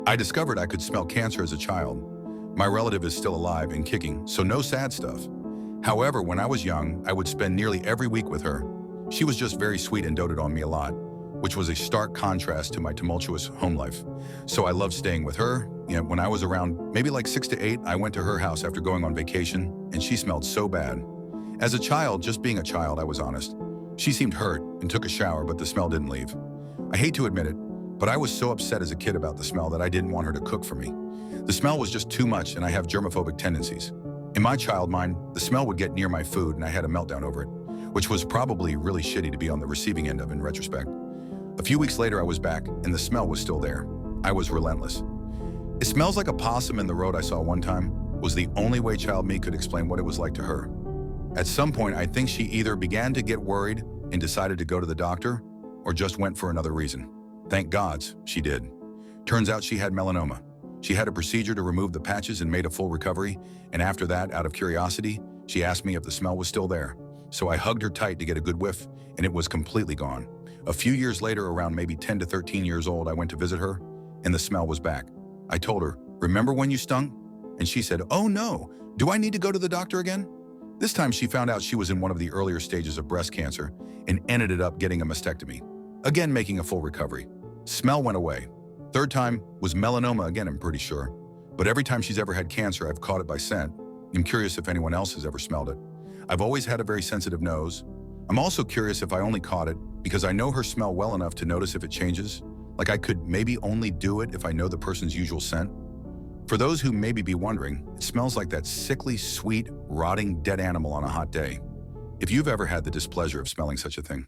I discovered I could smell cancer as a child. My relative is still alive and kicking, so no sad stuff. However, when I was young, I would spend nearly every week with her. She was just very sweet and doted on me a lot, which was a stark contrast to my tumultuous home life. So I loved staying with her. When I was around maybe like 6 to 8, I went to her house after going on vacation, and she smelled so bad. As a child, just being a child, I was honest. She seemed hurt and took a shower, but the smell didn't leave. I hate to admit it, but I was so upset as a kid about the smell that I didn't want her to cook for me. The smell was just too much, and I have germophobic tendencies. In my child mind, the smell would get near my food and I had a meltdown over it, which was probably really shitty to be on the receiving end of in retrospect. A few weeks later, I was back and the smell was still there. I was relentless. "It smells like a possum in the road I saw one time," was the only way child me could explain what it was like to her. At some point, I think she either began to get worried and decided to go to the doctor, or just went for another reason. Thank gods she did. Turns out she had melanoma. She had a procedure to remove the patches and made a full recovery, and after that, out of curiosity, she asked me if the smell was still there. So I hugged her tight to get a good whiff, and it was completely gone. A few years later, around maybe 10 to 13 years old, I went to visit her, and the smell was back. I told her, "Remember when you stung?" And she said, "Oh no, do I need to go to the doctor again?" This time she found out she was in one of the earlier stages of breast cancer and ended up getting a mastectomy, again making a full recovery. Smell went away. Third time was melanoma again, I'm pretty sure. But every time she's ever had cancer, I've caught it by scent. I'm curious if anyone else has ever smelled it. I've always had a very sensitive nose. I'm also curious if I only caught it because I know her smell well enough to notice if it changes. Like I could maybe only do it if I know the person's usual scent. For those who maybe be wondering, it smells like that sickly, sweet, rotting, dead animal on a hot day. If you've ever had the displeasure of smelling such a thing,